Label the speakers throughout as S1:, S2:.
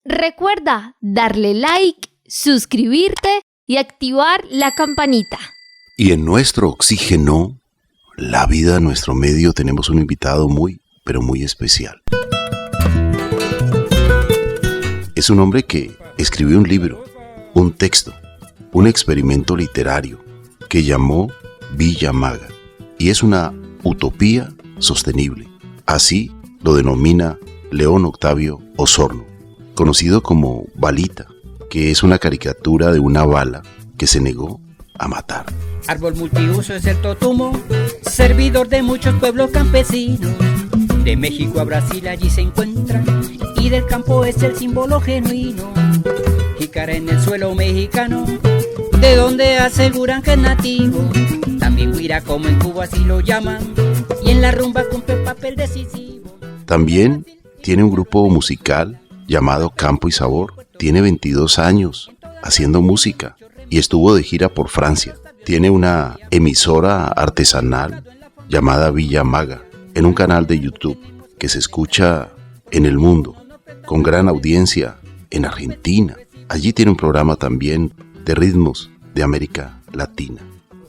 S1: Recuerda darle like, suscribirte y activar la campanita.
S2: Y en nuestro Oxígeno, la vida a nuestro medio, tenemos un invitado muy, pero muy especial. Es un hombre que escribió un libro, un texto, un experimento literario que llamó Villa Maga, y es una utopía sostenible. Así lo denomina León Octavio Osorno, conocido como Balita, que es una caricatura de una bala que se negó a matar.
S3: Árbol multiuso es el totumo, servidor de muchos pueblos campesinos. De México a Brasil allí se encuentra, y del campo es el símbolo genuino. Jícara en el suelo mexicano, de donde aseguran que es nativo. También guira como en Cuba así lo llaman, y en la rumba cumple papel decisivo.
S2: También tiene un grupo musical llamado Campo y Sabor. Tiene 22 años haciendo música y estuvo de gira por Francia. Tiene una emisora artesanal llamada Villa Maga en un canal de YouTube que se escucha en el mundo, con gran audiencia en Argentina. Allí tiene un programa también de ritmos de América Latina.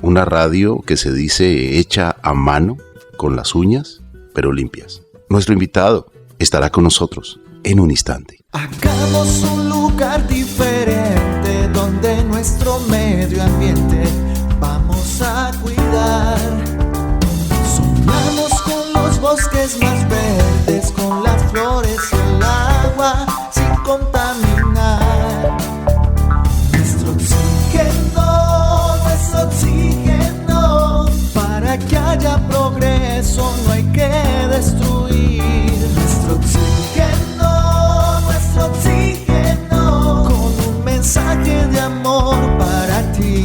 S2: Una radio que se dice hecha a mano, con las uñas, pero limpias. Nuestro invitado estará con nosotros en un instante.
S4: Hagamos un lugar diferente donde nuestro medio ambiente vamos a cuidar. Soñamos con los bosques más verdes, con las flores y el agua sin contaminar. Nuestro oxígeno, para que haya progreso no hay que destruir. Nuestro oxígeno, con un mensaje de amor para ti.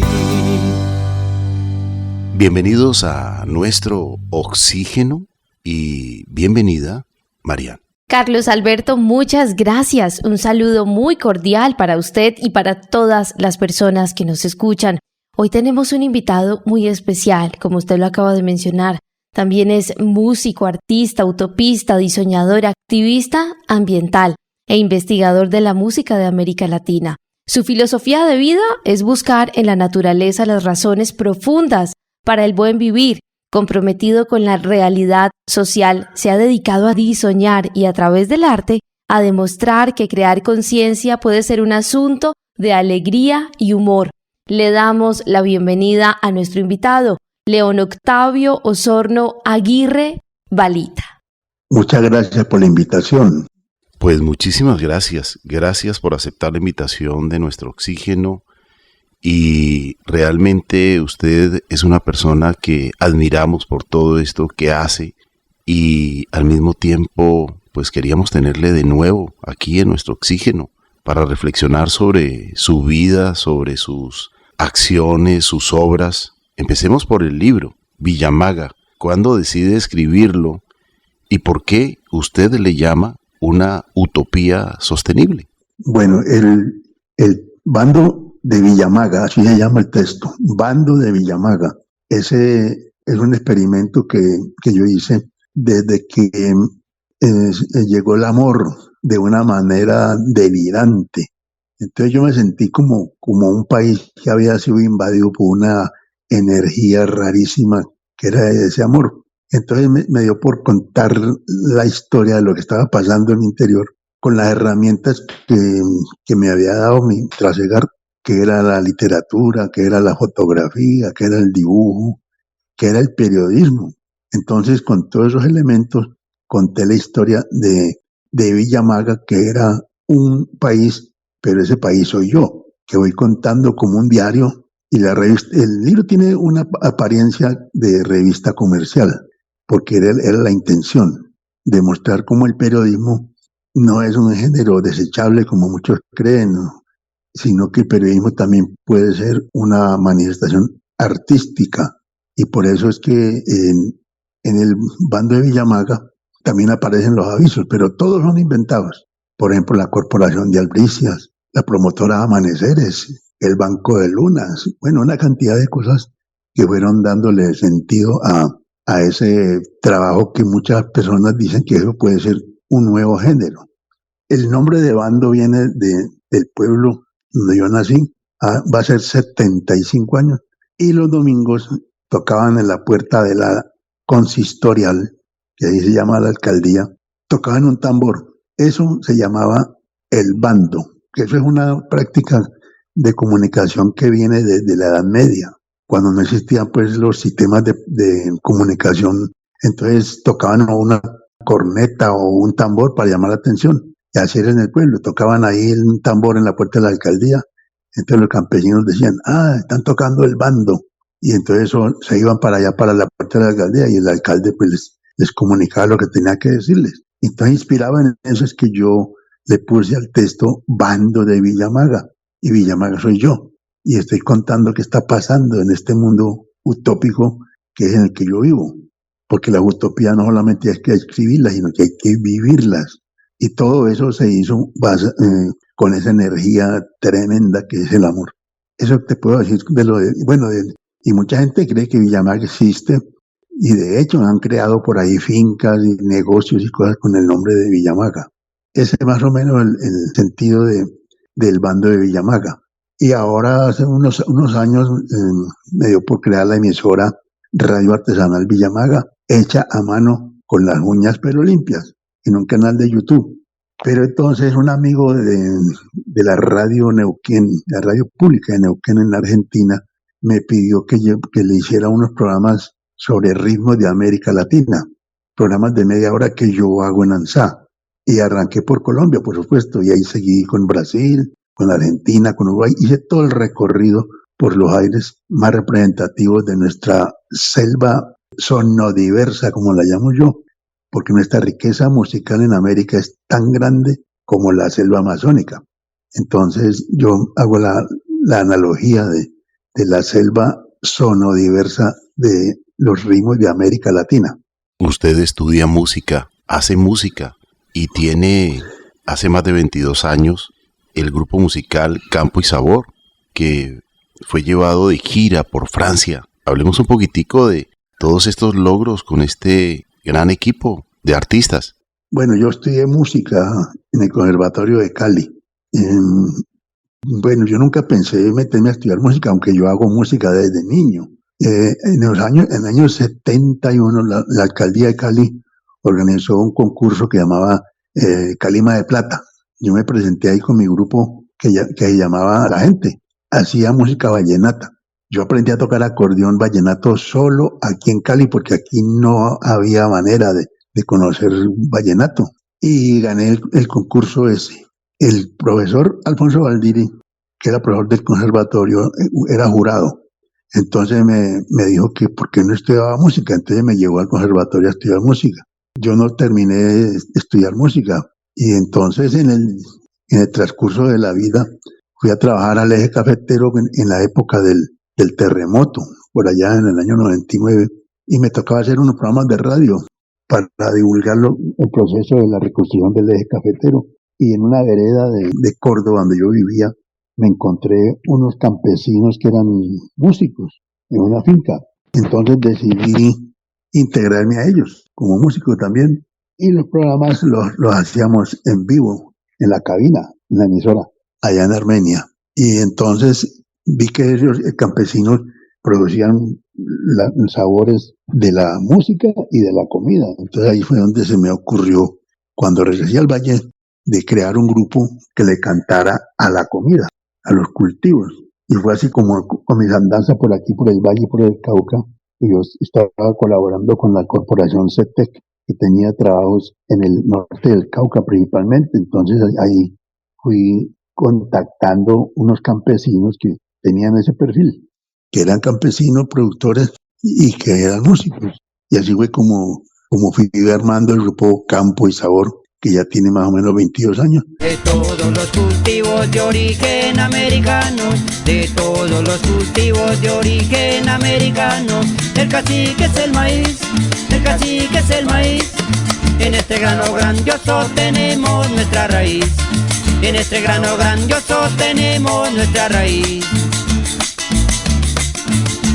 S2: Bienvenidos a nuestro Oxígeno y bienvenida, Marian.
S1: Carlos Alberto, muchas gracias. Un saludo muy cordial para usted y para todas las personas que nos escuchan. Hoy tenemos un invitado muy especial, como usted lo acaba de mencionar. También es músico, artista, utopista, diseñador, activista ambiental e investigador de la música de América Latina. Su filosofía de vida es buscar en la naturaleza las razones profundas para el buen vivir. Comprometido con la realidad social, se ha dedicado a diseñar y a través del arte a demostrar que crear conciencia puede ser un asunto de alegría y humor. Le damos la bienvenida a nuestro invitado, León Octavio Osorno Aguirre Balita.
S5: Muchas gracias por la invitación.
S2: Pues muchísimas gracias. Gracias por aceptar la invitación de nuestro Oxígeno. Y realmente usted es una persona que admiramos por todo esto que hace y al mismo tiempo pues queríamos tenerle de nuevo aquí en nuestro Oxígeno para reflexionar sobre su vida, sobre sus acciones, sus obras. Empecemos por el libro, Villa Maga. ¿Cuándo decide escribirlo y por qué usted le llama una utopía sostenible?
S5: Bueno, el bando de Villa Maga, así se llama el texto, Bando de Villa Maga. Ese es un experimento que yo hice desde que llegó el amor de una manera delirante. Entonces yo me sentí como un país que había sido invadido por una energía rarísima que era ese amor. Entonces me dio por contar la historia de lo que estaba pasando en mi interior con las herramientas que me había dado mi trasegar, que era la literatura, que era la fotografía, que era el dibujo, que era el periodismo. Entonces con todos esos elementos conté la historia de Villa Maga, que era un país, pero ese país soy yo, que voy contando como un diario, y la revista, el libro tiene una apariencia de revista comercial, porque era la intención de mostrar cómo el periodismo no es un género desechable como muchos creen, ¿no? Sino que el periodismo también puede ser una manifestación artística, y por eso es que en el bando de Villa Maga también aparecen los avisos, pero todos son inventados. Por ejemplo, la Corporación de Albricias, la promotora de Amaneceres, el Banco de Lunas, bueno, una cantidad de cosas que fueron dándole sentido a ese trabajo que muchas personas dicen que eso puede ser un nuevo género. El nombre de bando viene del pueblo donde yo nací. Va a ser 75 años. Y los domingos tocaban en la puerta de la consistorial, que ahí se llama la alcaldía, tocaban un tambor. Eso se llamaba el bando, que eso es una práctica de comunicación que viene desde la Edad Media, cuando no existían pues los sistemas de comunicación. Entonces tocaban una corneta o un tambor para llamar la atención. Y así era en el pueblo, tocaban ahí un tambor en la puerta de la alcaldía. Entonces los campesinos decían, están tocando el bando. Y entonces se iban para allá, para la puerta de la alcaldía, y el alcalde pues les comunicaba lo que tenía que decirles. Entonces inspirado en eso es que yo le puse al texto Bando de Villamaga. Y Villamaga soy yo. Y estoy contando qué está pasando en este mundo utópico que es en el que yo vivo. Porque las utopías no solamente hay que escribirlas, sino que hay que vivirlas. Y todo eso se hizo con esa energía tremenda que es el amor. Eso te puedo decir y mucha gente cree que Villamaga existe, y de hecho han creado por ahí fincas y negocios y cosas con el nombre de Villamaga. Ese es más o menos el sentido del bando de Villamaga. Y ahora hace unos años me dio por crear la emisora Radio Artesanal Villamaga, hecha a mano con las uñas pero limpias, en un canal de YouTube. Pero entonces un amigo de la radio Neuquén, la radio pública de Neuquén en la Argentina, me pidió que le hiciera unos programas sobre ritmos de América Latina, programas de media hora que yo hago en ANSA. Y arranqué por Colombia, por supuesto, y ahí seguí con Brasil, con Argentina, con Uruguay. Hice todo el recorrido por los aires más representativos de nuestra selva sonodiversa, como la llamo yo, porque nuestra riqueza musical en América es tan grande como la selva amazónica. Entonces yo hago la analogía de la selva sonodiversa de los ritmos de América Latina.
S2: Usted estudia música, hace música y tiene hace más de 22 años el grupo musical Campo y Sabor, que fue llevado de gira por Francia. Hablemos un poquitico de todos estos logros con este gran equipo de artistas.
S5: Bueno, yo estudié música en el Conservatorio de Cali. Yo nunca pensé meterme a estudiar música, aunque yo hago música desde niño. En el año 71, la alcaldía de Cali organizó un concurso que llamaba Calima de Plata. Yo me presenté ahí con mi grupo que llamaba La Gente. Hacía música vallenata. Yo aprendí a tocar acordeón vallenato solo aquí en Cali, porque aquí no había manera de conocer vallenato. Y gané el concurso ese. El profesor Alfonso Valdiri, que era profesor del conservatorio, era jurado. Entonces me dijo que por qué no estudiaba música. Entonces me llevó al conservatorio a estudiar música. Yo no terminé de estudiar música. Y entonces en el transcurso de la vida fui a trabajar al Eje Cafetero en la época del terremoto, por allá en el año 99. Y me tocaba hacer unos programas de radio para divulgar el proceso de la reconstrucción del Eje Cafetero. Y en una vereda de Córdoba, donde yo vivía, me encontré unos campesinos que eran músicos en una finca. Entonces decidí integrarme a ellos como músico también. Y los programas los hacíamos en vivo, en la cabina, en la emisora, allá en Armenia. Y entonces vi que ellos, campesinos, producían los sabores de la música y de la comida. Entonces ahí fue donde se me ocurrió, cuando regresé al valle, de crear un grupo que le cantara a la comida, a los cultivos. Y fue así como con mis andanzas por aquí, por el valle, por el Cauca, y yo estaba colaborando con la corporación CETEC, que tenía trabajos en el norte del Cauca principalmente. Entonces ahí fui contactando unos campesinos que tenían ese perfil, que eran campesinos, productores y que eran músicos. Y así fue como fui armando el grupo Campo y Sabor, que ya tiene más o menos 22 años.
S3: De todos los cultivos de origen americano, de todos los cultivos de origen americano, el cacique es el maíz, el cacique es el maíz. En este grano grandioso tenemos nuestra raíz, en este grano grandioso tenemos nuestra raíz.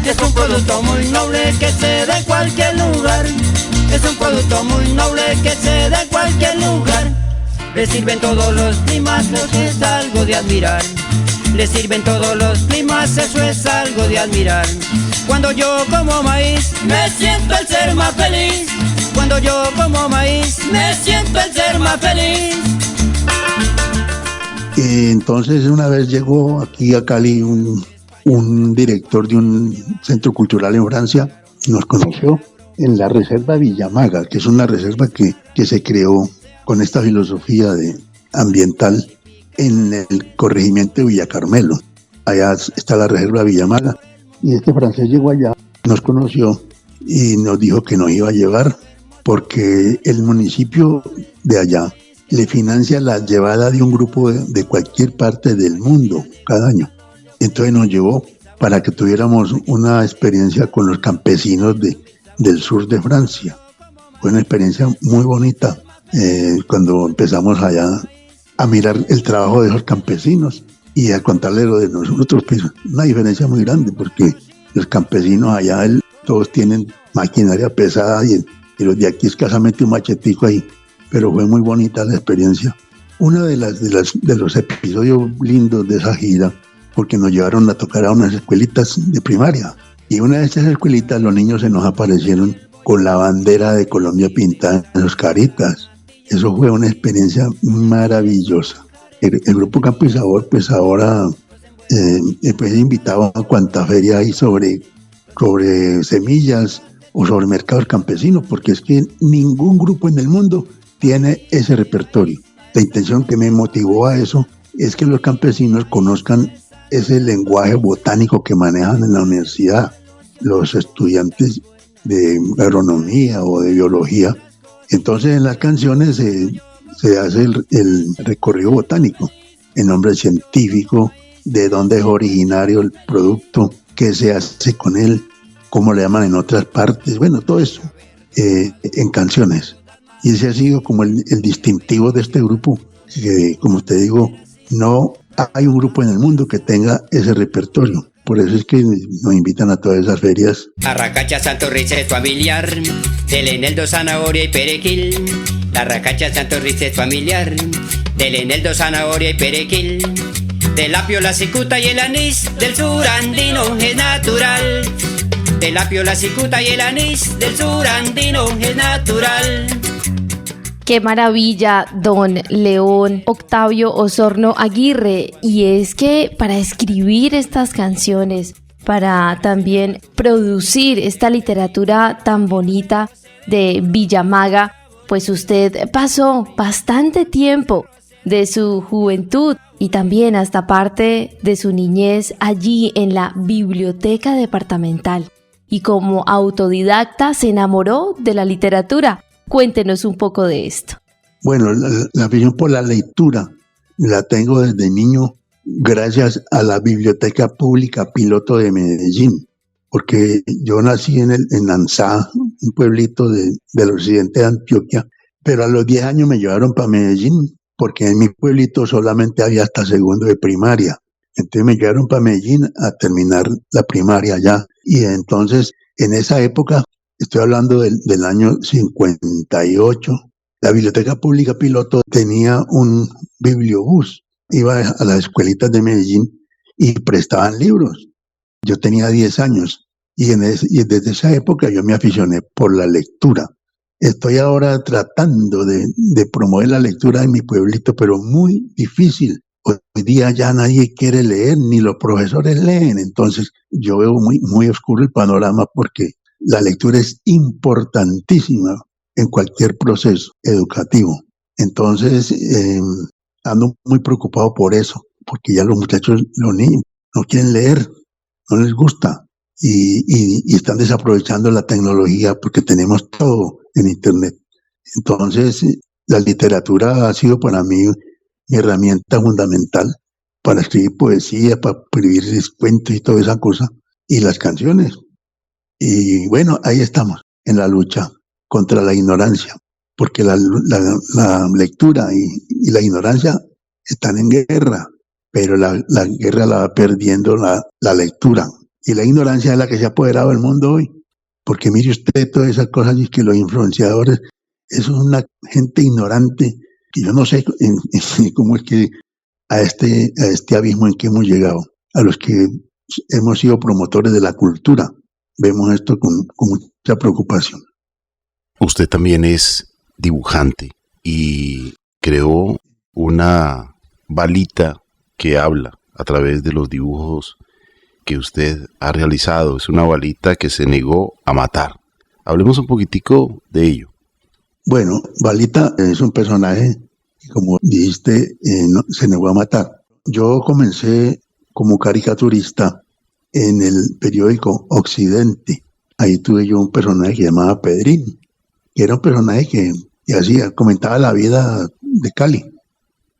S3: Es un producto muy noble que se da en cualquier lugar, es un producto muy noble que se da en cualquier lugar. Le sirven todos los climas, eso es algo de admirar. Le sirven todos los climas, eso es algo de admirar. Cuando yo como maíz, me siento el ser más feliz. Cuando yo como maíz, me siento el ser más feliz.
S5: Y entonces una vez llegó aquí a Cali un director de un centro cultural en Francia, nos conoció en la reserva Villamaga, que es una reserva que se creó con esta filosofía ambiental en el corregimiento de Villa Carmelo. Allá está la reserva Villamaga. Y este francés llegó allá, nos conoció y nos dijo que nos iba a llevar porque el municipio de allá le financia la llevada de un grupo de cualquier parte del mundo cada año. Entonces nos llevó para que tuviéramos una experiencia con los campesinos del sur de Francia. Fue una experiencia muy bonita cuando empezamos allá a mirar el trabajo de esos campesinos y a contarles lo de nosotros, pues una diferencia muy grande porque los campesinos allá todos tienen maquinaria pesada y los de aquí escasamente un machetico ahí, pero fue muy bonita la experiencia. Uno de los episodios lindos de esa gira, porque nos llevaron a tocar a unas escuelitas de primaria y una de esas escuelitas los niños se nos aparecieron con la bandera de Colombia pintada en sus caritas. Eso fue una experiencia maravillosa. El grupo Campo y Sabor, pues ahora pues invitado a cuanta feria hay sobre semillas o sobre mercados campesinos, porque es que ningún grupo en el mundo tiene ese repertorio. La intención que me motivó a eso es que los campesinos conozcan ese lenguaje botánico que manejan en la universidad los estudiantes de agronomía o de biología. Entonces en las canciones se hace el recorrido botánico, el nombre científico, de dónde es originario el producto, qué se hace con él, cómo le llaman en otras partes, bueno, todo eso en canciones. Y ese ha sido como el distintivo de este grupo, que como te digo, no hay un grupo en el mundo que tenga ese repertorio. Por eso es que nos invitan a todas esas ferias.
S3: Arracacha, Santo Rice familiar, del eneldo, zanahoria y perejil. La arracacha, Santo Rice familiar, del eneldo, zanahoria y perejil. Del apio, la cicuta y el anís, del sur andino es natural. Del apio, la cicuta y el anís, del sur andino es natural.
S1: ¡Qué maravilla, don León Octavio Osorno Aguirre! Y es que para escribir estas canciones, para también producir esta literatura tan bonita de Villamaga, pues usted pasó bastante tiempo de su juventud y también hasta parte de su niñez allí en la biblioteca departamental. Y como autodidacta se enamoró de la literatura. Cuéntenos un poco de esto.
S5: Bueno, la afición por la lectura la tengo desde niño gracias a la Biblioteca Pública Piloto de Medellín, porque yo nací en Anzá, un pueblito del occidente de Antioquia, pero a los 10 años me llevaron para Medellín, porque en mi pueblito solamente había hasta segundo de primaria. Entonces me llevaron para Medellín a terminar la primaria allá. Y entonces, en esa época, estoy hablando del año 58. La Biblioteca Pública Piloto tenía un bibliobús. Iba a las escuelitas de Medellín y prestaban libros. Yo tenía 10 años y desde esa época yo me aficioné por la lectura. Estoy ahora tratando de promover la lectura en mi pueblito, pero muy difícil. Hoy día ya nadie quiere leer, ni los profesores leen. Entonces yo veo muy, muy oscuro el panorama porque la lectura es importantísima en cualquier proceso educativo. Entonces, ando muy preocupado por eso, porque ya los muchachos, los niños, no quieren leer, no les gusta y están desaprovechando la tecnología porque tenemos todo en Internet. Entonces, la literatura ha sido para mí mi herramienta fundamental para escribir poesía, para escribir cuentos y toda esa cosa, y las canciones. Y bueno, ahí estamos, en la lucha contra la ignorancia, porque la lectura y la ignorancia están en guerra, pero la guerra la va perdiendo la lectura. Y la ignorancia es la que se ha apoderado del mundo hoy, porque mire usted todas esas cosas y que los influenciadores, eso es una gente ignorante Y yo no sé cómo es que a este abismo en que hemos llegado, a los que hemos sido promotores de la cultura, vemos esto con mucha preocupación.
S2: Usted también es dibujante y creó una balita que habla a través de los dibujos que usted ha realizado. Es una balita que se negó a matar. Hablemos un poquitico de ello.
S5: Bueno, Balita es un personaje que, como dijiste, se negó a matar. Yo comencé como caricaturista en el periódico Occidente. Ahí tuve yo un personaje que se llamaba Pedrín, que era un personaje que comentaba la vida de Cali.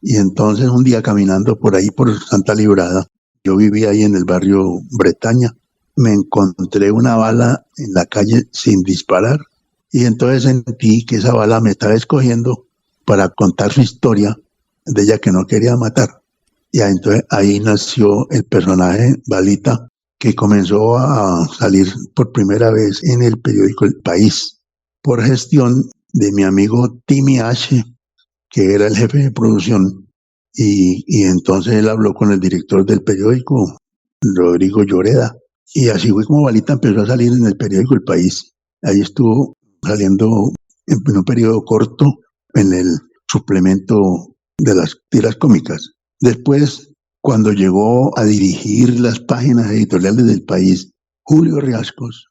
S5: Y entonces un día caminando por ahí por Santa Librada, yo vivía ahí en el barrio Bretaña, me encontré una bala en la calle sin disparar. Y entonces sentí que esa bala me estaba escogiendo para contar su historia de ella que no quería matar. Y entonces ahí nació el personaje Balita, que comenzó a salir por primera vez en el periódico El País, por gestión de mi amigo Timmy H., que era el jefe de producción. Y entonces él habló con el director del periódico, Rodrigo Lloreda. Y así fue como Balita empezó a salir en el periódico El País. Ahí estuvo saliendo en un periodo corto en el suplemento de las tiras cómicas. Después, cuando llegó a dirigir las páginas editoriales del País, Julio Riascos,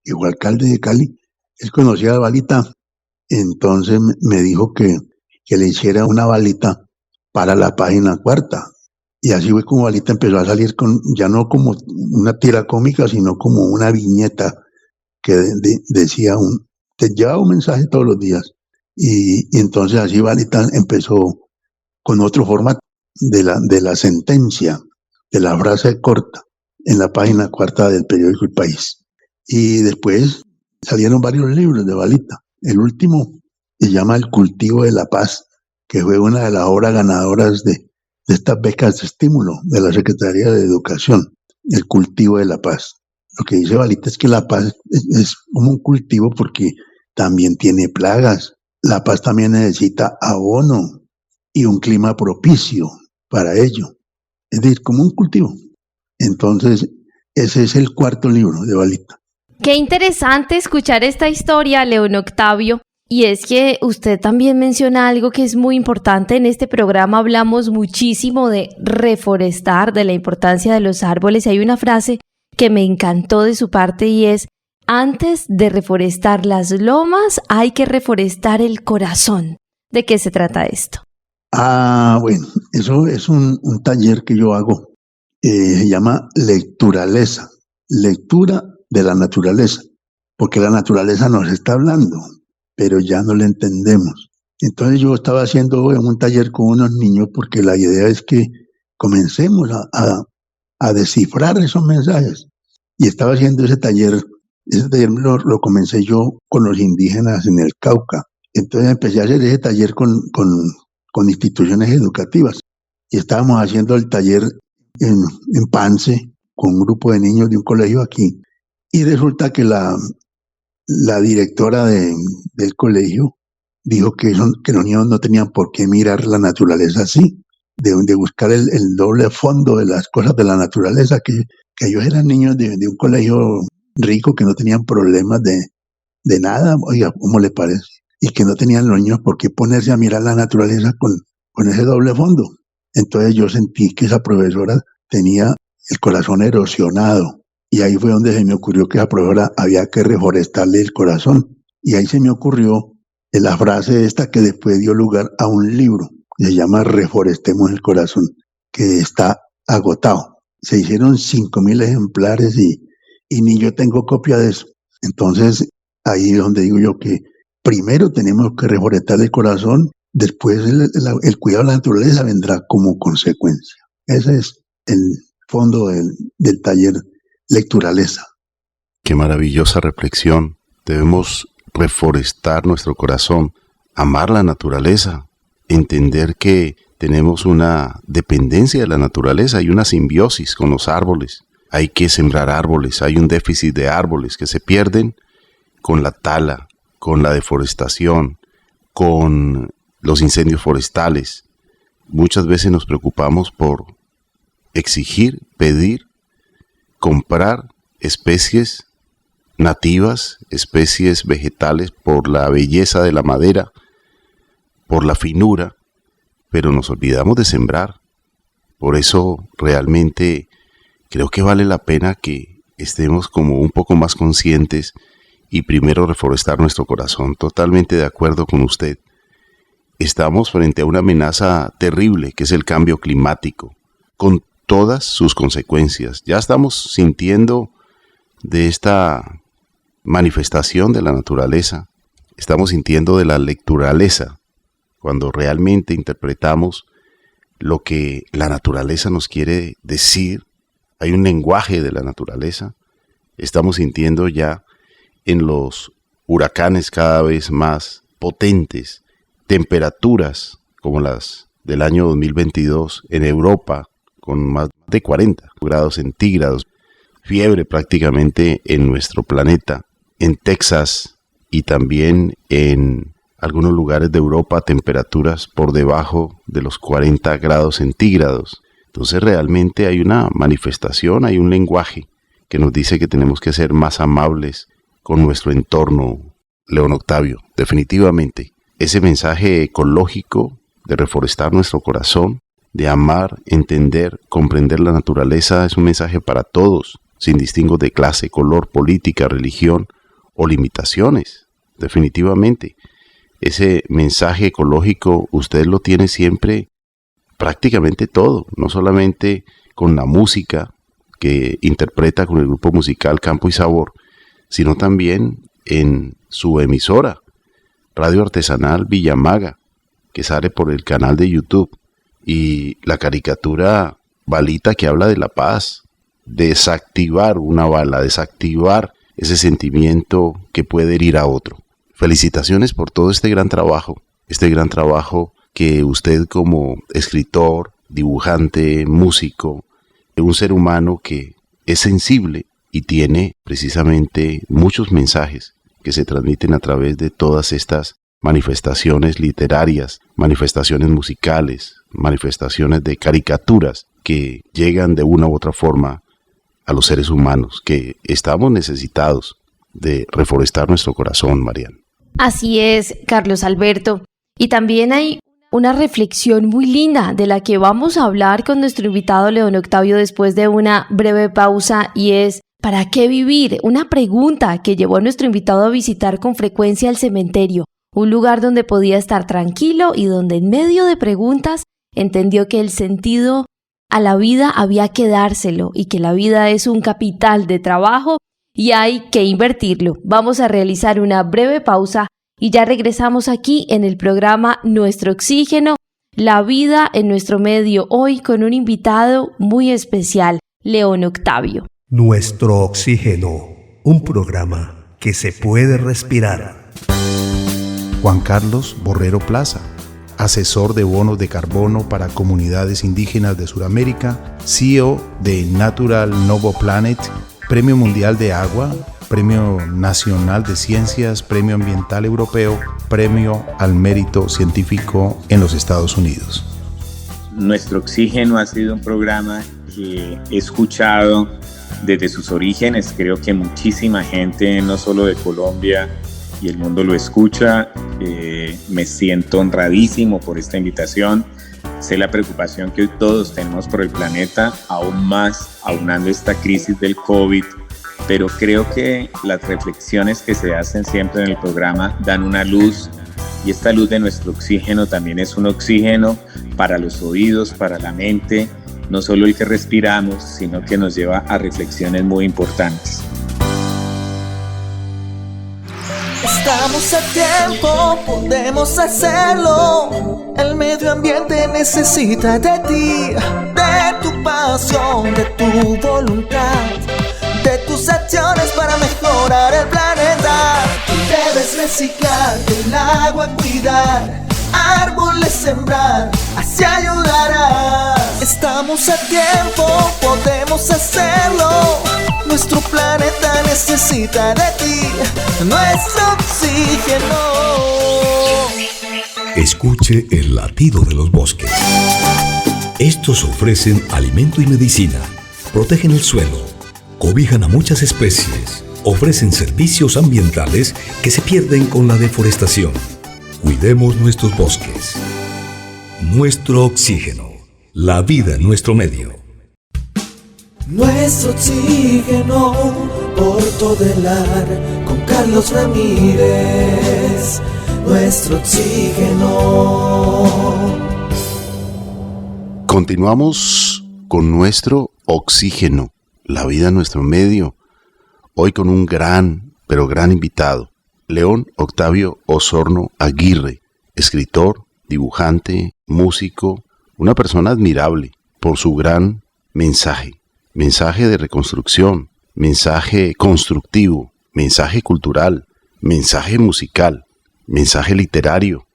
S5: que fue alcalde de Cali, él conocía a Balita, entonces me dijo que le hiciera una balita para la página cuarta. Y así fue como Balita empezó a salir ya no como una tira cómica, sino como una viñeta que decía te llevaba un mensaje todos los días. Y entonces así Balita empezó con otro formato de la sentencia, de la frase corta, en la página cuarta del periódico El País. Y después salieron varios libros de Balita. El último se llama El cultivo de la paz, que fue una de las obras ganadoras de estas becas de estímulo de la Secretaría de Educación, El cultivo de la paz. Lo que dice Balita es que la paz es como un cultivo porque también tiene plagas. La paz también necesita abono y un clima propicio para ello. Es decir, como un cultivo. Entonces, ese es el cuarto libro de Balita.
S1: Qué interesante escuchar esta historia, León Octavio. Y es que usted también menciona algo que es muy importante. En este programa hablamos muchísimo de reforestar, de la importancia de los árboles. Hay una frase que me encantó de su parte y es: antes de reforestar las lomas, hay que reforestar el corazón. ¿De qué se trata esto?
S5: Bueno, eso es un taller que yo hago. Se llama Lecturaleza, lectura de la naturaleza, porque la naturaleza nos está hablando, pero ya no la entendemos. Entonces yo estaba haciendo un taller con unos niños porque la idea es que comencemos a descifrar esos mensajes. Y estaba haciendo ese taller lo comencé yo con los indígenas en el Cauca. Entonces empecé a hacer ese taller con instituciones educativas. Y estábamos haciendo el taller en Pance con un grupo de niños de un colegio aquí. Y resulta que la directora del colegio dijo que los niños no tenían por qué mirar la naturaleza así, de buscar el doble fondo de las cosas de la naturaleza, que ellos eran niños de un colegio rico que no tenían problemas de nada, oiga, ¿cómo le parece? Y que no tenían los niños por qué ponerse a mirar la naturaleza con ese doble fondo. Entonces yo sentí que esa profesora tenía el corazón erosionado. Y ahí fue donde se me ocurrió que esa profesora había que reforestarle el corazón. Y ahí se me ocurrió la frase esta que después dio lugar a un libro que se llama Reforestemos el corazón, que está agotado. Se hicieron 5,000 ejemplares y ni yo tengo copia de eso. Entonces ahí es donde digo yo que primero tenemos que reforestar el corazón, después el cuidado de la naturaleza vendrá como consecuencia. Ese es el fondo del taller Lecturaleza.
S2: Qué maravillosa reflexión. Debemos reforestar nuestro corazón, amar la naturaleza, entender que tenemos una dependencia de la naturaleza y una simbiosis con los árboles. Hay que sembrar árboles, hay un déficit de árboles que se pierden con la tala, con la deforestación, con los incendios forestales. Muchas veces nos preocupamos por exigir, pedir, comprar especies nativas, especies vegetales por la belleza de la madera, por la finura, pero nos olvidamos de sembrar. Por eso realmente creo que vale la pena que estemos como un poco más conscientes y primero reforestar nuestro corazón. Totalmente de acuerdo con usted. Estamos frente a una amenaza terrible que es el cambio climático, con todas sus consecuencias. Ya estamos sintiendo de esta manifestación de la naturaleza, estamos sintiendo de la lecturaleza, cuando realmente interpretamos lo que la naturaleza nos quiere decir. Hay un lenguaje de la naturaleza. Estamos sintiendo ya en los huracanes cada vez más potentes, temperaturas como las del año 2022 en Europa, con más de 40 grados centígrados, fiebre prácticamente en nuestro planeta, en Texas y también en algunos lugares de Europa, temperaturas por debajo de los 40 grados centígrados. Entonces realmente hay una manifestación, hay un lenguaje que nos dice que tenemos que ser más amables con nuestro entorno. León Octavio, definitivamente, ese mensaje ecológico de reforestar nuestro corazón, de amar, entender, comprender la naturaleza, es un mensaje para todos, sin distingo de clase, color, política, religión o limitaciones. Definitivamente, ese mensaje ecológico usted lo tiene siempre, prácticamente todo, no solamente con la música que interpreta con el grupo musical Campo y Sabor, sino también en su emisora, Radio Artesanal Villamaga, que sale por el canal de YouTube, y la caricatura Balita, que habla de la paz, desactivar una bala, desactivar ese sentimiento que puede herir a otro. Felicitaciones por todo este gran trabajo que usted como escritor, dibujante, músico, un ser humano que es sensible y tiene precisamente muchos mensajes que se transmiten a través de todas estas manifestaciones literarias, manifestaciones musicales, manifestaciones de caricaturas que llegan de una u otra forma a los seres humanos, que estamos necesitados de reforestar nuestro corazón, Mariana.
S1: Así es, Carlos Alberto. Y también hay una reflexión muy linda de la que vamos a hablar con nuestro invitado León Octavio después de una breve pausa, y es ¿para qué vivir? Una pregunta que llevó a nuestro invitado a visitar con frecuencia el cementerio, un lugar donde podía estar tranquilo y donde en medio de preguntas entendió que el sentido a la vida había que dárselo y que la vida es un capital de trabajo y hay que invertirlo. Vamos a realizar una breve pausa y ya regresamos aquí en el programa Nuestro Oxígeno, la vida en nuestro medio, hoy con un invitado muy especial, León Octavio.
S6: Nuestro Oxígeno, un programa que se puede respirar.
S7: Juan Carlos Borrero Plaza, asesor de bonos de carbono para comunidades indígenas de Sudamérica, CEO de Natural Novo Planet, Premio Mundial de Agua, Premio Nacional de Ciencias, Premio Ambiental Europeo, Premio al Mérito Científico en los Estados Unidos.
S8: Nuestro Oxígeno ha sido un programa que he escuchado desde sus orígenes. Creo que muchísima gente, no solo de Colombia y el mundo, lo escucha. Me siento honradísimo por esta invitación. Sé la preocupación que hoy todos tenemos por el planeta, aún más aunando esta crisis del COVID, pero creo que las reflexiones que se hacen siempre en el programa dan una luz, y esta luz de nuestro oxígeno también es un oxígeno para los oídos, para la mente, no solo el que respiramos, sino que nos lleva a reflexiones muy importantes.
S4: Estamos a tiempo, podemos hacerlo. El medio ambiente necesita de ti, de tu pasión, de tu voluntad, de tus acciones para mejorar el planeta. Debes reciclar, el agua cuidar, árboles sembrar, así ayudarás. Estamos a tiempo, podemos hacerlo. Nuestro planeta necesita de ti, nuestro oxígeno.
S9: Escuche el latido de los bosques. Estos ofrecen alimento y medicina, protegen el suelo, cobijan a muchas especies, ofrecen servicios ambientales que se pierden con la deforestación. Cuidemos nuestros bosques. Nuestro oxígeno, la vida en nuestro medio.
S4: Nuestro oxígeno por todo el ar, con Carlos Ramírez. Nuestro oxígeno.
S2: Continuamos con nuestro oxígeno, la vida en nuestro medio. Hoy con un gran invitado, León Octavio Osorno Aguirre, escritor, dibujante, músico, una persona admirable por su gran mensaje de reconstrucción, mensaje constructivo, mensaje cultural, mensaje musical, mensaje literario.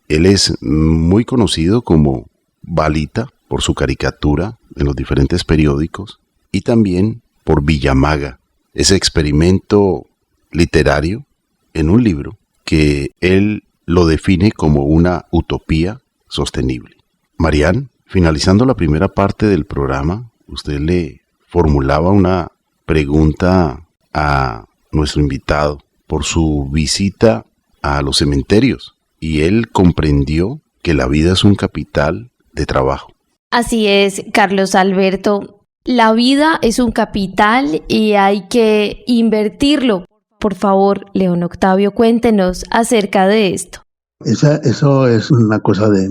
S2: Él es muy conocido como Balita por su caricatura en los diferentes periódicos y también por Villamaga, ese experimento literario en un libro que él lo define como una utopía sostenible. Marián, finalizando la primera parte del programa, usted le formulaba una pregunta a nuestro invitado por su visita a los cementerios y él comprendió que la vida es un capital de trabajo.
S1: Así es, Carlos Alberto. La vida es un capital y hay que invertirlo. Por favor, León Octavio, cuéntenos acerca de esto.
S5: Eso es una cosa de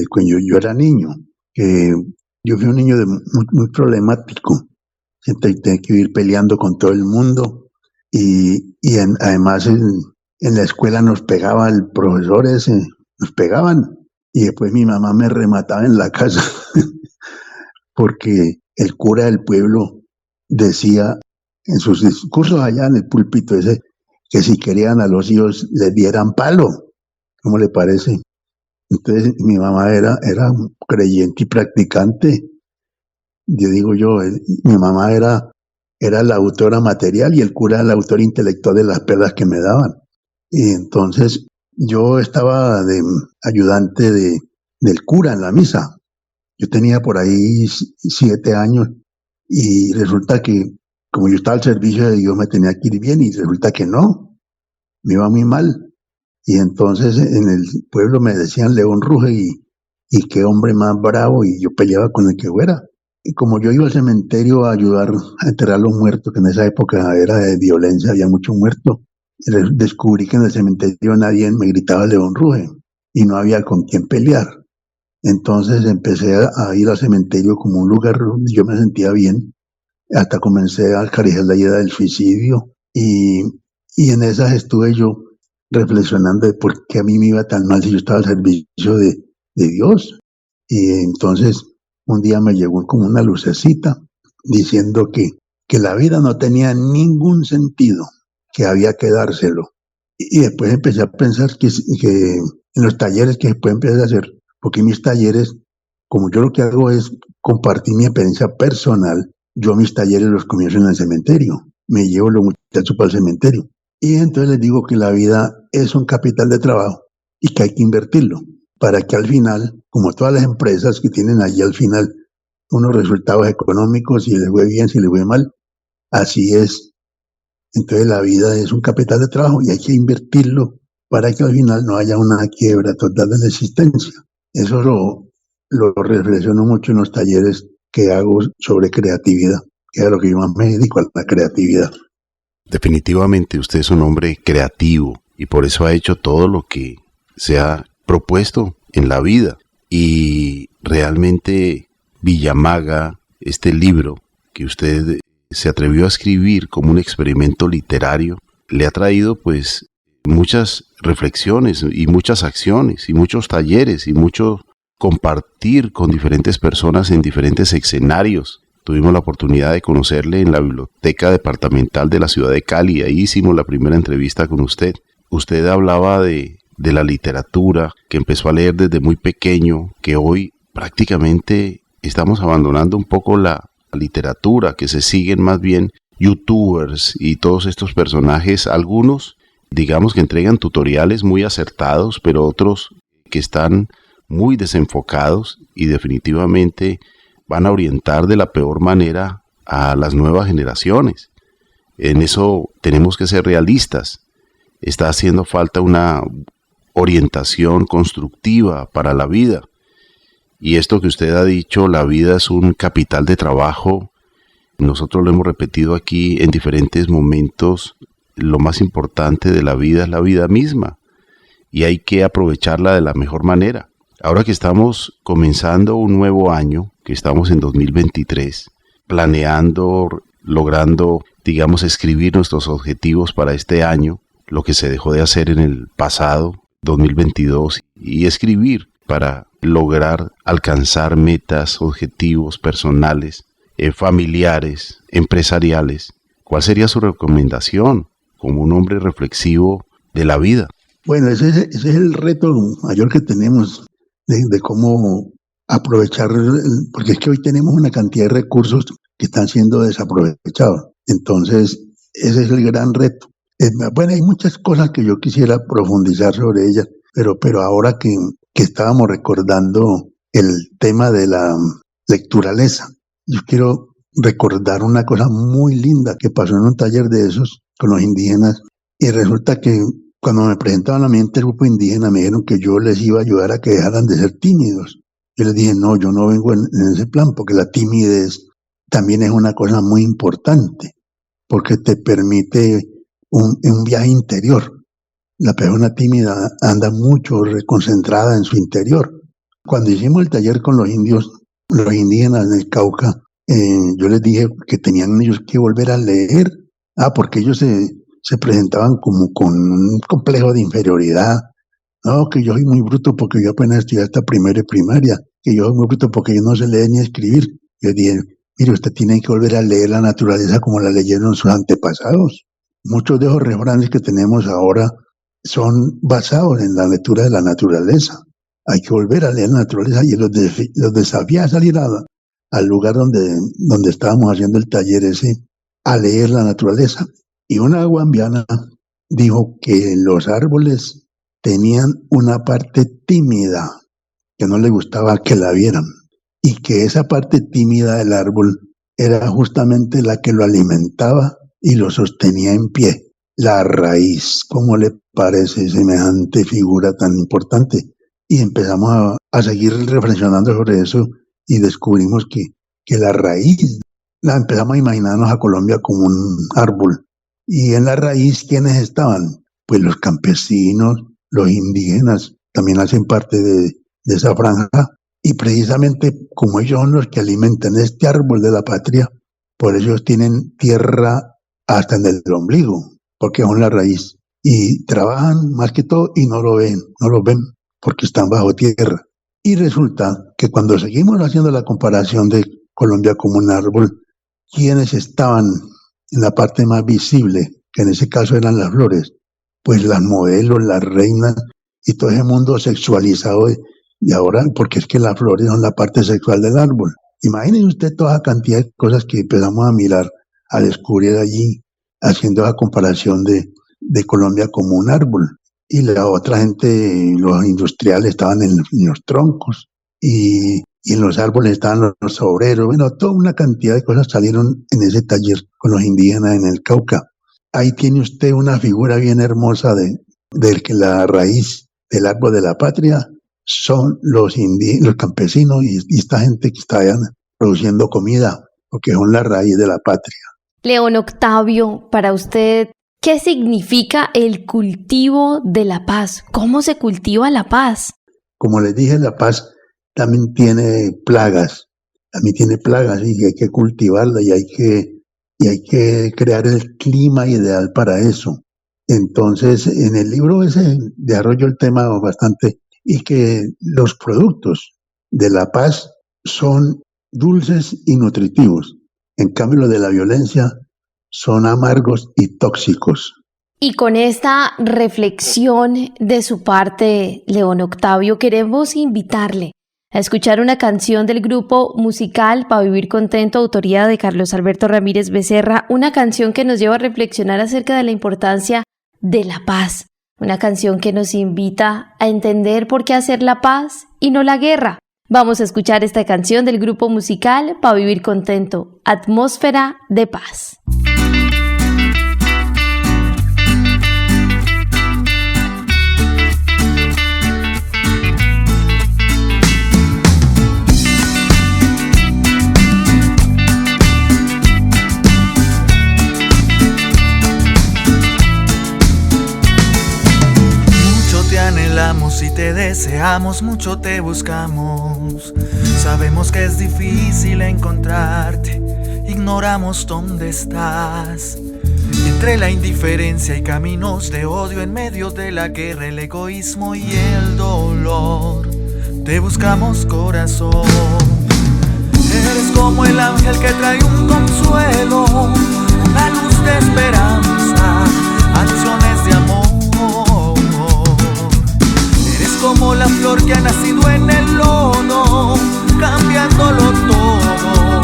S5: cuando yo era niño, que yo fui un niño muy problemático. Siempre tenía que ir peleando con todo el mundo y además en la escuela nos pegaba el profesor ese, nos pegaban y después mi mamá me remataba en la casa porque el cura del pueblo decía en sus discursos allá en el púlpito ese que si querían a los hijos les dieran palo. ¿Cómo le parece? Entonces mi mamá era un creyente y practicante. Mi mamá era la autora material y el cura era el autor intelectual de las perlas que me daban. Y entonces yo estaba de ayudante del cura en la misa. Yo tenía por ahí 7 años y resulta que como yo estaba al servicio de Dios me tenía que ir bien y resulta que no, me iba muy mal. Y entonces en el pueblo me decían León Ruge y qué hombre más bravo y yo peleaba con el que fuera. Y como yo iba al cementerio a ayudar a enterrar a los muertos, que en esa época era de violencia, había mucho muerto, descubrí que en el cementerio nadie me gritaba León Ruge y no había con quién pelear. Entonces empecé a ir al cementerio como un lugar donde yo me sentía bien, hasta comencé a acariciar la idea del suicidio y en esas estuve yo reflexionando de por qué a mí me iba tan mal si yo estaba al servicio de Dios. Y entonces un día me llegó como una lucecita diciendo que la vida no tenía ningún sentido, que había que dárselo. Y después empecé a pensar que en los talleres que después empecé a hacer, porque mis talleres, como yo lo que hago es compartir mi experiencia personal, yo mis talleres los comienzo en el cementerio, me llevo los muchachos para el cementerio. Y entonces les digo que la vida es un capital de trabajo y que hay que invertirlo para que al final, como todas las empresas que tienen allí al final unos resultados económicos, si les fue bien, si les fue mal, así es. Entonces la vida es un capital de trabajo y hay que invertirlo para que al final no haya una quiebra total de la existencia. Eso lo reflexiono mucho en los talleres que hago sobre creatividad, que es a lo que yo más me dedico, a la creatividad.
S2: Definitivamente usted es un hombre creativo y por eso ha hecho todo lo que se ha propuesto en la vida. Y realmente Villamaga, este libro que usted se atrevió a escribir como un experimento literario, le ha traído pues muchas reflexiones y muchas acciones y muchos talleres y mucho compartir con diferentes personas en diferentes escenarios. Tuvimos la oportunidad de conocerle en la Biblioteca Departamental de la ciudad de Cali. Ahí hicimos la primera entrevista con usted. Usted hablaba de la literatura que empezó a leer desde muy pequeño, que hoy prácticamente estamos abandonando un poco la literatura, que se siguen más bien youtubers y todos estos personajes, algunos digamos que entregan tutoriales muy acertados, pero otros que están muy desenfocados y definitivamente van a orientar de la peor manera a las nuevas generaciones. En eso tenemos que ser realistas. Está haciendo falta una orientación constructiva para la vida. Y esto que usted ha dicho, la vida es un capital de trabajo. Nosotros lo hemos repetido aquí en diferentes momentos. Lo más importante de la vida es la vida misma. Y hay que aprovecharla de la mejor manera. Ahora que estamos comenzando un nuevo año, que estamos en 2023, planeando, logrando, digamos, escribir nuestros objetivos para este año, lo que se dejó de hacer en el pasado, 2022, y escribir para lograr alcanzar metas, objetivos personales, familiares, empresariales. ¿Cuál sería su recomendación como un hombre reflexivo de la vida?
S5: Bueno, ese es el reto mayor que tenemos de cómo aprovechar, porque es que hoy tenemos una cantidad de recursos que están siendo desaprovechados. Entonces, ese es el gran reto. Bueno, hay muchas cosas que yo quisiera profundizar sobre ellas, pero ahora que estábamos recordando el tema de la lecturaleza, yo quiero recordar una cosa muy linda que pasó en un taller de esos con los indígenas, y resulta que cuando me presentaban a mí en el grupo indígena me dijeron que yo les iba a ayudar a que dejaran de ser tímidos. Yo les dije, no, yo no vengo en ese plan, porque la timidez también es una cosa muy importante, porque te permite un viaje interior. La persona tímida anda mucho reconcentrada en su interior. Cuando hicimos el taller con los indios, los indígenas en el Cauca, yo les dije que tenían ellos que volver a leer, porque ellos se presentaban como con un complejo de inferioridad. No, que yo soy muy bruto porque yo apenas estudié hasta primero y primaria, que yo soy muy bruto porque yo no sé leer ni escribir. Yo dije, mire, usted tiene que volver a leer la naturaleza como la leyeron sus antepasados. Muchos de esos refranes que tenemos ahora son basados en la lectura de la naturaleza. Hay que volver a leer la naturaleza y los desafía a salir al lugar donde estábamos haciendo el taller ese, a leer la naturaleza. Y una guambiana dijo que los árboles tenían una parte tímida, que no le gustaba que la vieran, y que esa parte tímida del árbol era justamente la que lo alimentaba y lo sostenía en pie. La raíz, ¿cómo le parece semejante figura tan importante? Y empezamos a seguir reflexionando sobre eso y descubrimos que la raíz, la empezamos a imaginarnos a Colombia como un árbol. Y en la raíz, ¿quiénes estaban? Pues los campesinos, los indígenas, también hacen parte de esa franja. Y precisamente como ellos son los que alimentan este árbol de la patria, por eso ellos tienen tierra hasta en el ombligo, porque son la raíz. Y trabajan más que todo y no lo ven, porque están bajo tierra. Y resulta que cuando seguimos haciendo la comparación de Colombia como un árbol, ¿quiénes estaban en la parte más visible? Que en ese caso eran las flores. Pues las modelos, las reinas y todo ese mundo sexualizado de ahora, porque es que las flores son la parte sexual del árbol. Imagínense usted toda la cantidad de cosas que empezamos a mirar, a descubrir allí, haciendo la comparación de Colombia como un árbol. Y la otra gente, los industriales, estaban en los troncos y en los árboles estaban los obreros. Bueno, toda una cantidad de cosas salieron en ese taller con los indígenas en el Cauca. Ahí tiene usted una figura bien hermosa de que la raíz del árbol de la patria son los campesinos y esta gente que está allá produciendo comida, porque son la raíz de la patria.
S1: León Octavio, para usted, ¿qué significa el cultivo de la paz? ¿Cómo se cultiva la paz?
S5: Como les dije, la paz también tiene plagas. Y hay que cultivarla y hay que crear el clima ideal para eso. Entonces, en el libro ese desarrollo el tema bastante, y que los productos de la paz son dulces y nutritivos. En cambio, los de la violencia son amargos y tóxicos.
S1: Y con esta reflexión de su parte, León Octavio, queremos invitarle a escuchar una canción del grupo musical Pa' Vivir Contento, autoría de Carlos Alberto Ramírez Becerra, una canción que nos lleva a reflexionar acerca de la importancia de la paz. Una canción que nos invita a entender por qué hacer la paz y no la guerra. Vamos a escuchar esta canción del grupo musical Pa' Vivir Contento, Atmósfera de Paz.
S4: Anhelamos y te deseamos, mucho te buscamos. Sabemos que es difícil encontrarte, ignoramos dónde estás. Entre la indiferencia y caminos de odio, en medio de la guerra, el egoísmo y el dolor, te buscamos, corazón. Eres como el ángel que trae un consuelo, una luz de esperanza, acciones de amor. Como la flor que ha nacido en el lodo, cambiándolo todo,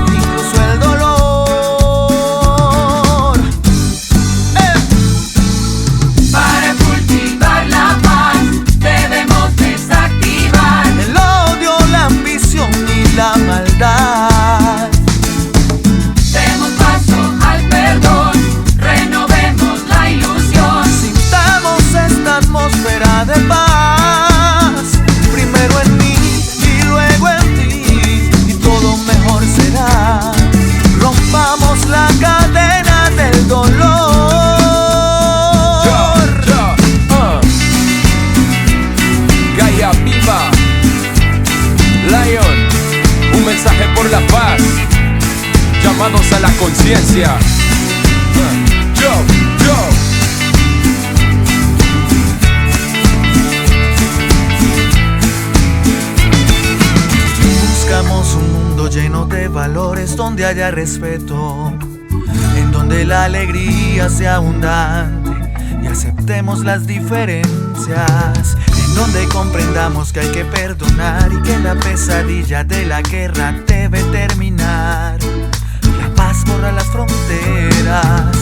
S4: incluso el dolor.
S10: Para cultivar la paz debemos desactivar
S4: el odio, la ambición y la maldad.
S10: Demos paso al perdón, renovemos la ilusión.
S4: Sintamos esta atmósfera de paz. Rompamos la cadena del dolor.
S11: Gaia viva, Lion, un mensaje por la paz, llamados a la conciencia.
S4: Buscamos un mundo lleno de valores, donde haya respeto, en donde la alegría sea abundante y aceptemos las diferencias, en donde comprendamos que hay que perdonar y que la pesadilla de la guerra debe terminar. La paz borra las fronteras.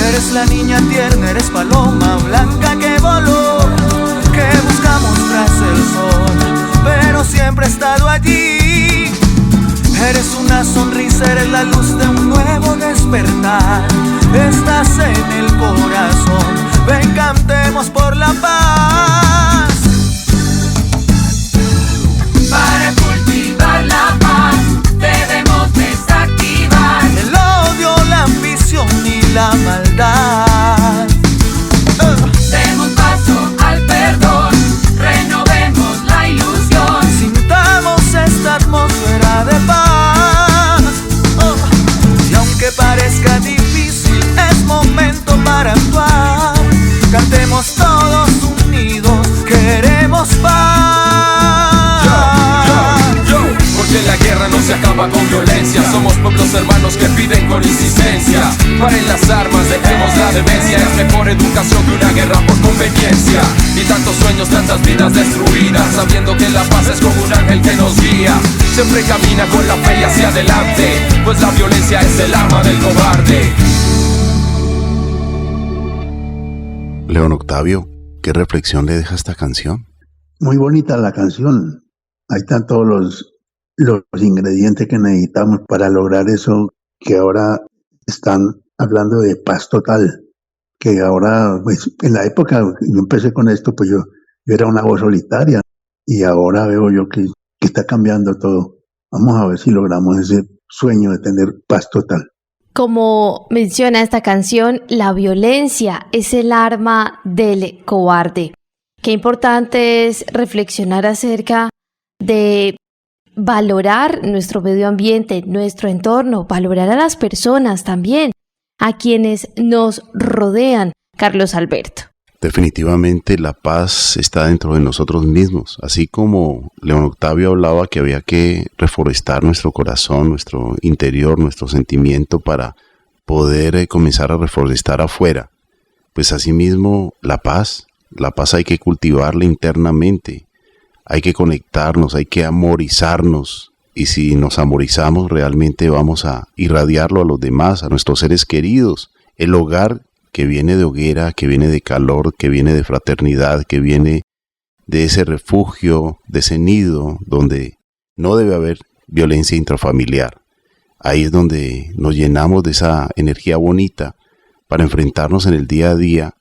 S4: Eres la niña tierna, eres paloma blanca que voló, que buscamos tras el sol, pero siempre ha estado allí. Eres una sonrisa, eres la luz de un nuevo despertar. Estás en el corazón, ven, cantemos por la paz.
S10: Para cultivar la paz debemos desactivar
S4: el odio, la ambición y la maldad.
S10: Demos paso al perdón, renovemos la ilusión.
S4: Sintamos esta atmósfera de paz. Y aunque parezca difícil, es momento para actuar. Cantemos todos unidos, queremos paz.
S11: Porque la guerra no se acaba con violencia. Somos pueblos hermanos que piden con insistencia. Paren las armas, dejemos la demencia. Es mejor educación que una guerra por conveniencia. Y tantos sueños, tantas vidas destruidas, sabiendo que la paz es como un ángel que nos guía. Siempre camina con la fe y hacia adelante, pues la violencia es el arma del cobarde.
S2: León Octavio, ¿qué reflexión le deja esta canción?
S5: Muy bonita la canción. Ahí están todos los ingredientes que necesitamos para lograr eso que ahora están hablando de paz total. Que ahora, pues, en la época yo empecé con esto, pues yo era una voz solitaria y ahora veo yo que está cambiando todo. Vamos a ver si logramos ese sueño de tener paz total.
S1: Como menciona esta canción, la violencia es el arma del cobarde. Qué importante es reflexionar acerca de valorar nuestro medio ambiente, nuestro entorno, valorar a las personas también, a quienes nos rodean. Carlos Alberto.
S2: Definitivamente la paz está dentro de nosotros mismos, así como León Octavio hablaba que había que reforestar nuestro corazón, nuestro interior, nuestro sentimiento para poder comenzar a reforestar afuera. Pues asimismo la paz hay que cultivarla internamente, hay que conectarnos, hay que amorizarnos, y si nos amorizamos realmente vamos a irradiarlo a los demás, a nuestros seres queridos. El hogar que viene de hoguera, que viene de calor, que viene de fraternidad, que viene de ese refugio, de ese nido donde no debe haber violencia intrafamiliar. Ahí es donde nos llenamos de esa energía bonita para enfrentarnos en el día a día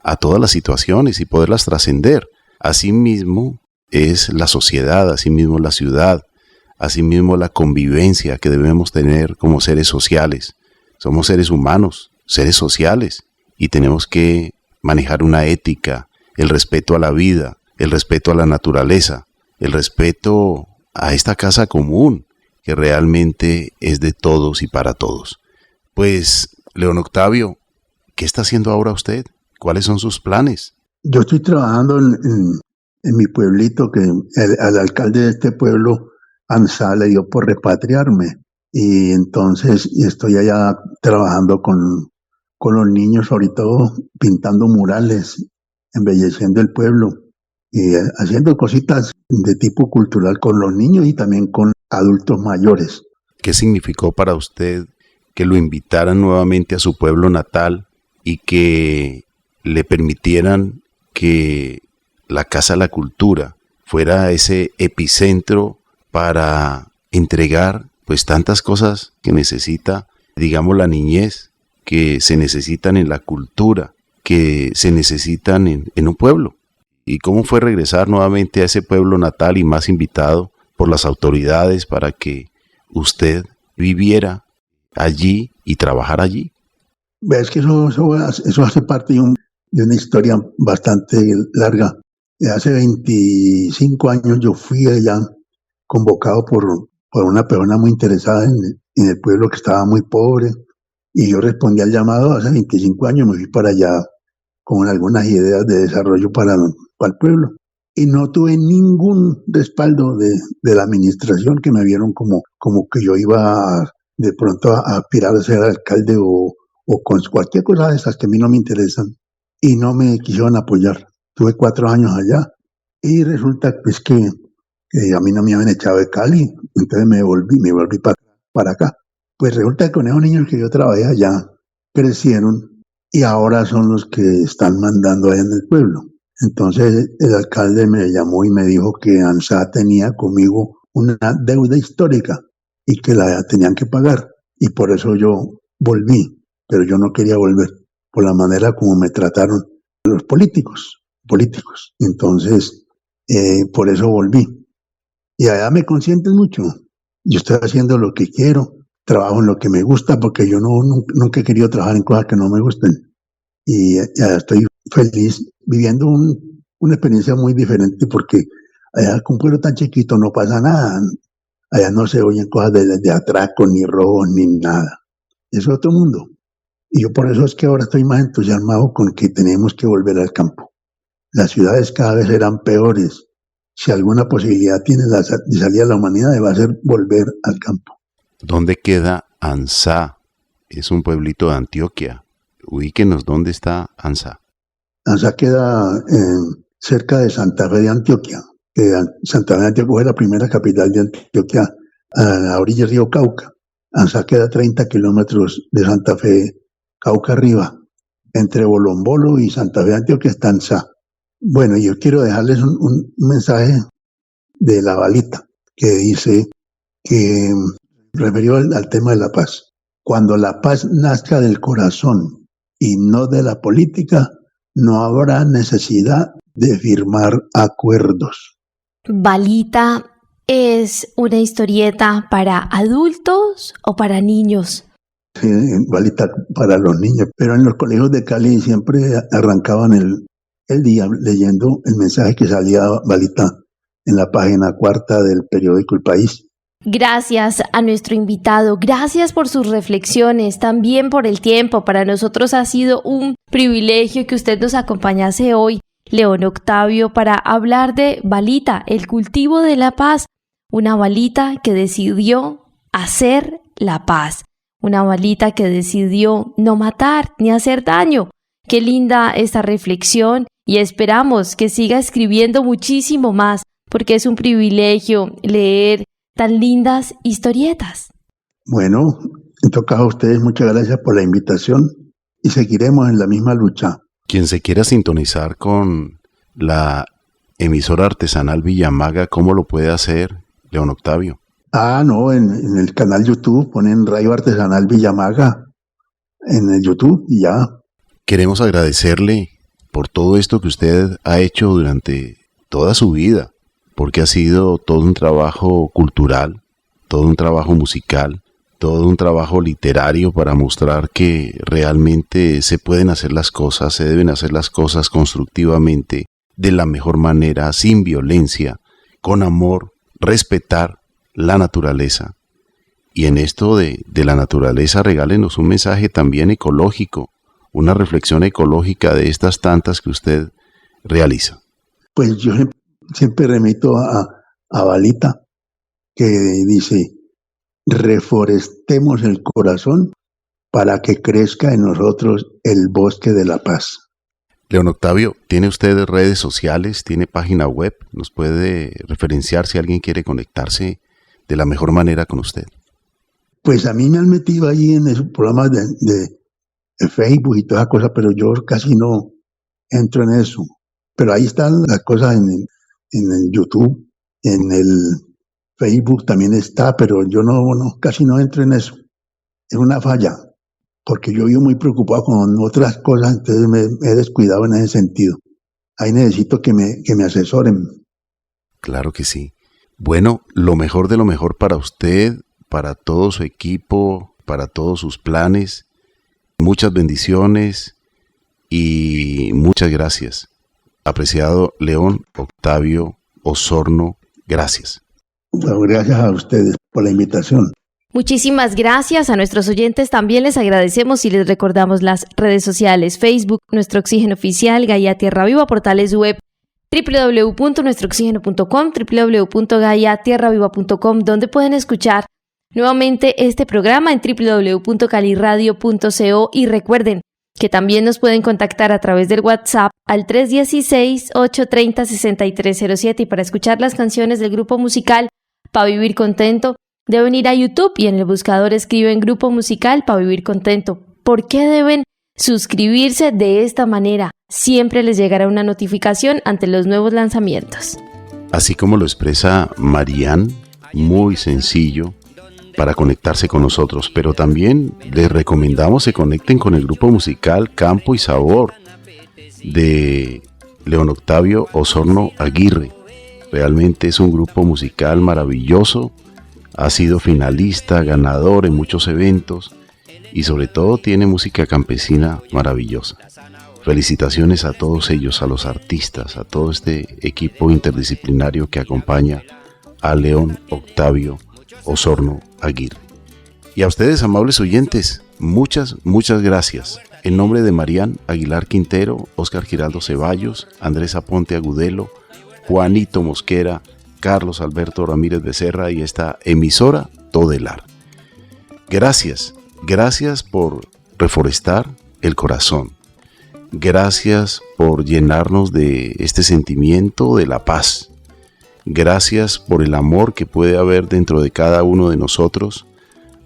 S2: a todas las situaciones y poderlas trascender. Asimismo es la sociedad, asimismo la ciudad, asimismo la convivencia que debemos tener como seres sociales. Somos seres humanos, seres sociales, y tenemos que manejar una ética, el respeto a la vida, el respeto a la naturaleza, el respeto a esta casa común que realmente es de todos y para todos. Pues, León Octavio, ¿qué está haciendo ahora usted? ¿Cuáles son sus planes?
S5: Yo estoy trabajando en mi pueblito, que al alcalde de este pueblo, ANSA, le dio por repatriarme. Y entonces estoy allá trabajando con los niños, sobre todo pintando murales, embelleciendo el pueblo y haciendo cositas de tipo cultural con los niños y también con adultos mayores.
S2: ¿Qué significó para usted que lo invitaran nuevamente a su pueblo natal y que le permitieran que la Casa de la Cultura fuera ese epicentro para entregar pues tantas cosas que necesita, digamos, la niñez, que se necesitan en la cultura, que se necesitan en un pueblo? ¿Y cómo fue regresar nuevamente a ese pueblo natal y más invitado por las autoridades para que usted viviera allí y trabajara allí?
S5: Ves que eso hace parte de una historia bastante larga. Hace 25 años yo fui allá convocado por una persona muy interesada en el pueblo que estaba muy pobre, y yo respondí al llamado. Hace 25 años me fui para allá con algunas ideas de desarrollo para el pueblo, y no tuve ningún respaldo de la administración, que me vieron como que yo iba de pronto a aspirar a ser alcalde o con cualquier cosa de esas que a mí no me interesan, y no me quisieron apoyar. Tuve 4 años allá y resulta pues que a mí no me habían echado de Cali, entonces me volví para acá. Pues resulta que con esos niños que yo trabajé allá crecieron y ahora son los que están mandando allá en el pueblo. Entonces el alcalde me llamó y me dijo que ANSA tenía conmigo una deuda histórica y que la tenían que pagar, y por eso yo volví, pero yo no quería volver por la manera como me trataron los políticos. Entonces por eso volví. Y allá me consienten mucho. Yo estoy haciendo lo que quiero, trabajo en lo que me gusta, porque yo nunca he querido trabajar en cosas que no me gusten. Y ya estoy feliz viviendo una experiencia muy diferente, porque allá con un pueblo tan chiquito no pasa nada. Allá no se oyen cosas de atraco, ni robos, ni nada. Es otro mundo. Y yo por eso es que ahora estoy más entusiasmado con que tenemos que volver al campo. Las ciudades cada vez serán peores. Si alguna posibilidad tiene de salir a la humanidad, va a ser volver al campo.
S2: ¿Dónde queda ANSA? Es un pueblito de Antioquia. Ubíquenos, ¿dónde está ANSA?
S5: ANSA queda cerca de Santa Fe de Antioquia. Santa Fe de Antioquia fue la primera capital de Antioquia, a la orilla del río Cauca. ANSA queda a 30 kilómetros de Santa Fe, Cauca arriba. Entre Bolombolo y Santa Fe de Antioquia está ANSA. Bueno, yo quiero dejarles un mensaje de la balita, que dice que referido al tema de la paz. Cuando la paz nazca del corazón y no de la política, no habrá necesidad de firmar acuerdos.
S1: Balita es una historieta para adultos o para niños.
S5: Sí, balita para los niños, pero en los colegios de Cali siempre arrancaban el día leyendo el mensaje que salía balita en la página 4 del periódico El País.
S1: Gracias a nuestro invitado, gracias por sus reflexiones, también por el tiempo. Para nosotros ha sido un privilegio que usted nos acompañase hoy, León Octavio, para hablar de Balita, el cultivo de la paz, una balita que decidió hacer la paz, una balita que decidió no matar ni hacer daño. Qué linda esta reflexión, y esperamos que siga escribiendo muchísimo más, porque es un privilegio leer tan lindas historietas.
S5: Bueno, en todo caso, a ustedes muchas gracias por la invitación y seguiremos en la misma lucha.
S2: Quien se quiera sintonizar con la emisora artesanal Villamaga, ¿cómo lo puede hacer, León Octavio?
S5: No, en el canal YouTube ponen Radio Artesanal Villamaga en el YouTube y ya.
S2: Queremos agradecerle por todo esto que usted ha hecho durante toda su vida, porque ha sido todo un trabajo cultural, todo un trabajo musical, todo un trabajo literario para mostrar que realmente se pueden hacer las cosas, se deben hacer las cosas constructivamente, de la mejor manera, sin violencia, con amor, respetar la naturaleza. Y en esto de la naturaleza, regálenos un mensaje también ecológico, una reflexión ecológica de estas tantas que usted realiza.
S5: Pues yo siempre remito a Balita, que dice: reforestemos el corazón para que crezca en nosotros el bosque de la paz.
S2: León Octavio, ¿tiene usted redes sociales? ¿Tiene página web? ¿Nos puede referenciar si alguien quiere conectarse de la mejor manera con usted?
S5: Pues a mí me han metido ahí en esos programas de Facebook y todas esas cosas, pero yo casi no entro en eso. Pero ahí están las cosas en el YouTube, en el Facebook también está, pero yo casi no entro en eso. Es una falla, porque yo vivo muy preocupado con otras cosas, entonces me he descuidado en ese sentido. Ahí necesito que me asesoren.
S2: Claro que sí. Bueno, lo mejor de lo mejor para usted, para todo su equipo, para todos sus planes. Muchas bendiciones y muchas gracias. Apreciado León Octavio Osorno, gracias.
S5: Bueno, gracias a ustedes por la invitación.
S1: Muchísimas gracias a nuestros oyentes. También les agradecemos y les recordamos las redes sociales: Facebook, Nuestro Oxígeno Oficial, Gaia Tierra Viva, portales web www.nuestrooxigeno.com, www.gaiatierraviva.com, donde pueden escuchar nuevamente este programa en www.caliradio.co. Y recuerden que también nos pueden contactar a través del WhatsApp al 316-830-6307. Y para escuchar las canciones del grupo musical Pa' Vivir Contento, deben ir a YouTube y en el buscador escriben Grupo Musical Pa' Vivir Contento. ¿Por qué deben suscribirse de esta manera? Siempre les llegará una notificación ante los nuevos lanzamientos.
S2: Así como lo expresa Marian, muy sencillo para conectarse con nosotros, pero también les recomendamos se conecten con el grupo musical Campo y Sabor de León Octavio Osorno Aguirre. Realmente es un grupo musical maravilloso, ha sido finalista, ganador en muchos eventos y sobre todo tiene música campesina maravillosa. Felicitaciones a todos ellos, a los artistas, a todo este equipo interdisciplinario que acompaña a León Octavio Osorno Aguirre. Y a ustedes, amables oyentes, muchas gracias. En nombre de Marian Aguilar Quintero, Óscar Giraldo Ceballos, Andrés Aponte Agudelo, Juanito Mosquera, Carlos Alberto Ramírez Becerra y esta emisora Todelar. Gracias por reforestar el corazón. Gracias por llenarnos de este sentimiento de la paz. Gracias por el amor que puede haber dentro de cada uno de nosotros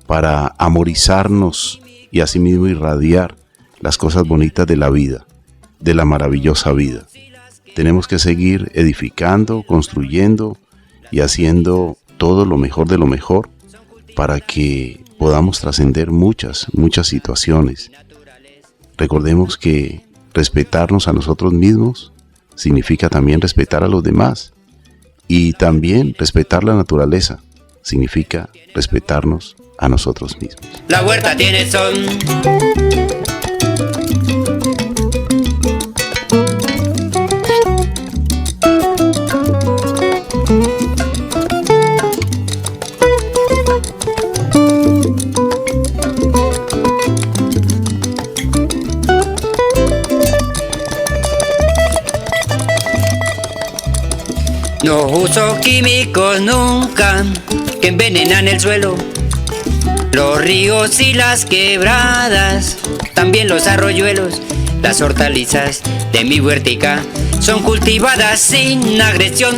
S2: para amorizarnos y asimismo irradiar las cosas bonitas de la vida, de la maravillosa vida. Tenemos que seguir edificando, construyendo y haciendo todo lo mejor de lo mejor para que podamos trascender muchas situaciones. Recordemos que respetarnos a nosotros mismos significa también respetar a los demás. Y también respetar la naturaleza significa respetarnos a nosotros mismos.
S10: La huerta tiene son. No uso químicos nunca que envenenan el suelo. Los ríos y las quebradas, también los arroyuelos, las hortalizas de mi huertica son cultivadas sin agresión,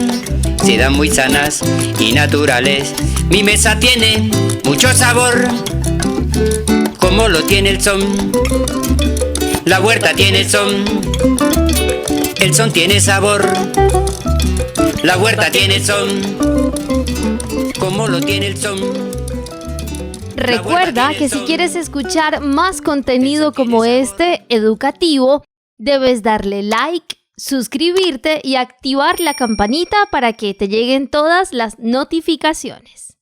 S10: se dan muy sanas y naturales. Mi mesa tiene mucho sabor, como lo tiene el son. La huerta tiene el son tiene sabor. La huerta tiene son, como lo tiene el son.
S1: Recuerda que si quieres escuchar más contenido como este, educativo, debes darle like, suscribirte y activar la campanita para que te lleguen todas las notificaciones.